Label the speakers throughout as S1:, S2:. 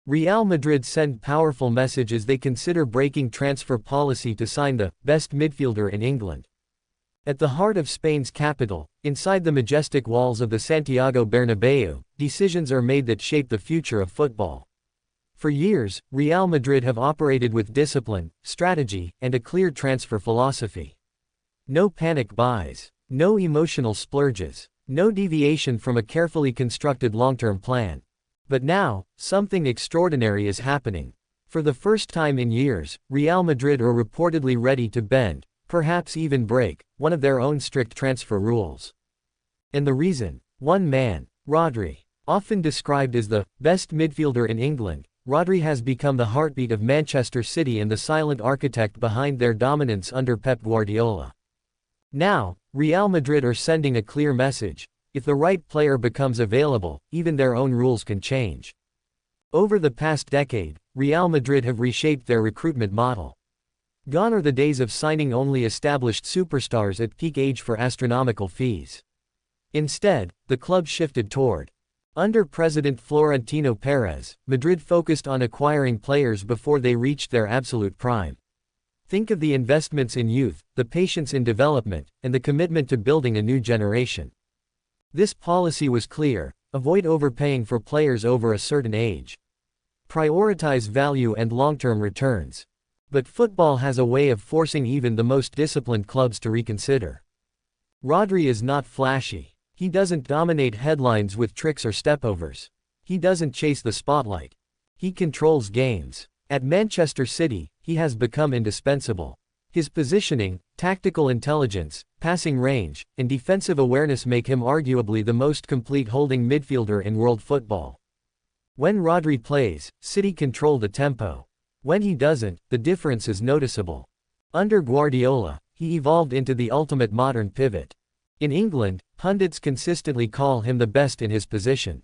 S1: Real Madrid send powerful message as they consider breaking transfer policy to sign the best midfielder in England. At the heart of Spain's capital, inside the majestic walls of the Santiago Bernabéu, decisions are made that shape the future of football. For years, Real Madrid have operated with discipline, strategy, and a clear transfer philosophy. No panic buys, no emotional splurges, no deviation from a carefully constructed long-term plan. But now, something extraordinary is happening. For the first time in years, Real Madrid are reportedly ready to bend, perhaps even break, one of their own strict transfer rules. And the reason? One man, Rodri. Often described as the best midfielder in England, Rodri has become the heartbeat of Manchester City and the silent architect behind their dominance under Pep Guardiola. Now, Real Madrid are sending a clear message: if the right player becomes available, even their own rules can change. Over the past decade, Real Madrid have reshaped their recruitment model. Gone are the days of signing only established superstars at peak age for astronomical fees. Instead, the club shifted toward. Under President Florentino Perez, Madrid focused on acquiring players before they reached their absolute prime. Think of the investments in youth, the patience in development, and the commitment to building a new generation. This policy was clear: avoid overpaying for players over a certain age. Prioritize value and long-term returns. But football has a way of forcing even the most disciplined clubs to reconsider. Rodri is not flashy. He doesn't dominate headlines with tricks or stepovers. He doesn't chase the spotlight. He controls games. At Manchester City, he has become indispensable. His positioning, tactical intelligence, passing range, and defensive awareness make him arguably the most complete holding midfielder in world football. When Rodri plays, City control the tempo. When he doesn't, the difference is noticeable. Under Guardiola, he evolved into the ultimate modern pivot. In England, pundits consistently call him the best in his position.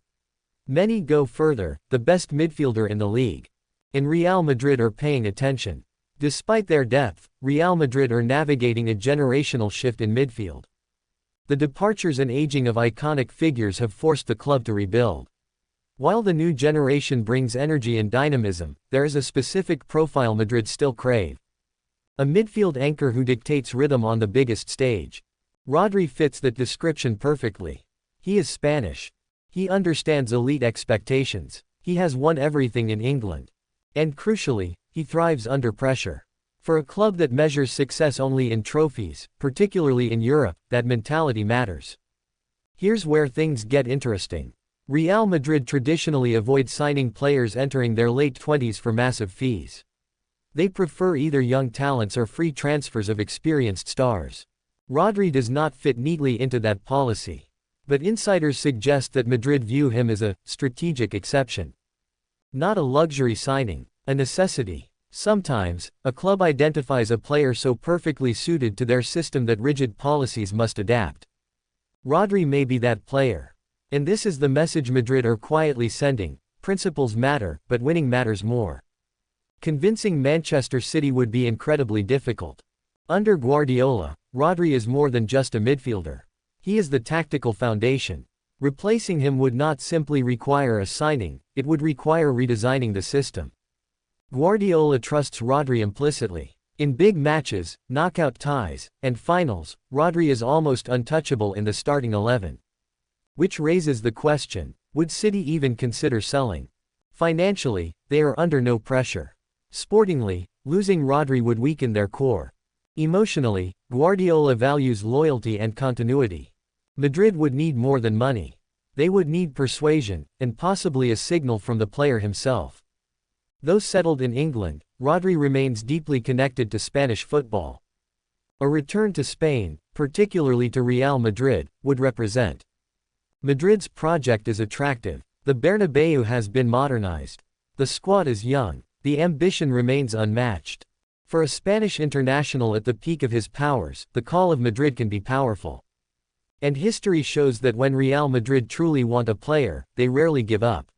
S1: Many go further: the best midfielder in the league. And Real Madrid are paying attention. Despite their depth, Real Madrid are navigating a generational shift in midfield. The departures and aging of iconic figures have forced the club to rebuild. While the new generation brings energy and dynamism, there is a specific profile Madrid still crave. A midfield anchor who dictates rhythm on the biggest stage. Rodri fits that description perfectly. He is Spanish. He understands elite expectations. He has won everything in England. And crucially, he thrives under pressure. For a club that measures success only in trophies, particularly in Europe, that mentality matters. Here's where things get interesting. Real Madrid traditionally avoid signing players entering their late 20s for massive fees. They prefer either young talents or free transfers of experienced stars. Rodri does not fit neatly into that policy. But insiders suggest that Madrid view him as a strategic exception. Not a luxury signing, a necessity. Sometimes, a club identifies a player so perfectly suited to their system that rigid policies must adapt. Rodri may be that player. And this is the message Madrid are quietly sending: principles matter, but winning matters more. Convincing Manchester City would be incredibly difficult. Under Guardiola, Rodri is more than just a midfielder. He is the tactical foundation. Replacing him would not simply require a signing, it would require redesigning the system. Guardiola trusts Rodri implicitly. In big matches, knockout ties, and finals, Rodri is almost untouchable in the starting 11. Which raises the question: would City even consider selling? Financially, they are under no pressure. Sportingly, losing Rodri would weaken their core. Emotionally, Guardiola values loyalty and continuity. Madrid would need more than money. They would need persuasion, and possibly a signal from the player himself. Though settled in England, Rodri remains deeply connected to Spanish football. A return to Spain, particularly to Real Madrid, would represent. Madrid's project is attractive. The Bernabéu has been modernized. The squad is young. The ambition remains unmatched. For a Spanish international at the peak of his powers, the call of Madrid can be powerful. And history shows that when Real Madrid truly want a player, they rarely give up.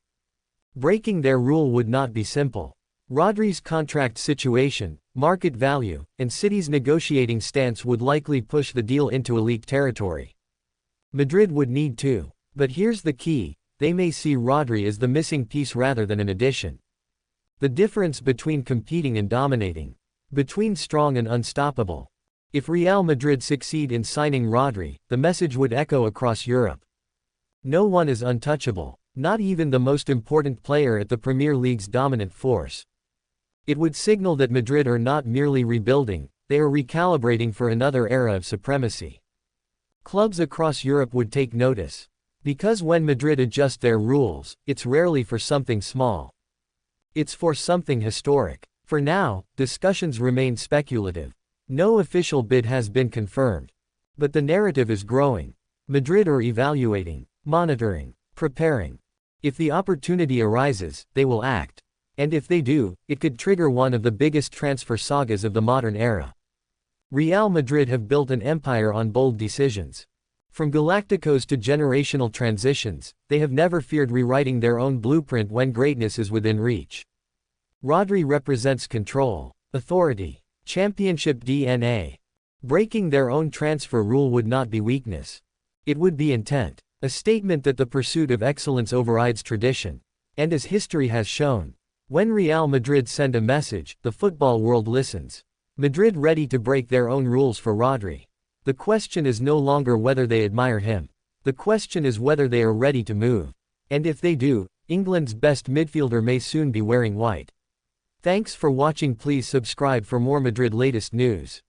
S1: Breaking their rule would not be simple. Rodri's contract situation, market value, and City's negotiating stance would likely push the deal into elite territory. Madrid would need to. But here's the key: they may see Rodri as the missing piece rather than an addition. The difference between competing and dominating. Between strong and unstoppable. If Real Madrid succeed in signing Rodri, the message would echo across Europe. No one is untouchable, not even the most important player at the Premier League's dominant force. It would signal that Madrid are not merely rebuilding, they are recalibrating for another era of supremacy. Clubs across Europe would take notice. Because when Madrid adjust their rules, it's rarely for something small. It's for something historic. For now, discussions remain speculative. No official bid has been confirmed. But the narrative is growing. Madrid are evaluating, monitoring, preparing. If the opportunity arises, they will act. And if they do, it could trigger one of the biggest transfer sagas of the modern era. Real Madrid have built an empire on bold decisions. From Galacticos to generational transitions, they have never feared rewriting their own blueprint when greatness is within reach. Rodri represents control, authority, championship DNA. Breaking their own transfer rule would not be weakness. It would be intent, a statement that the pursuit of excellence overrides tradition. And as history has shown, when Real Madrid send a message, the football world listens. Madrid ready to break their own rules for Rodri. The question is no longer whether they admire him. The question is whether they are ready to move. And if they do, England's best midfielder may soon be wearing white. Thanks for watching. Please subscribe for more Madrid latest news.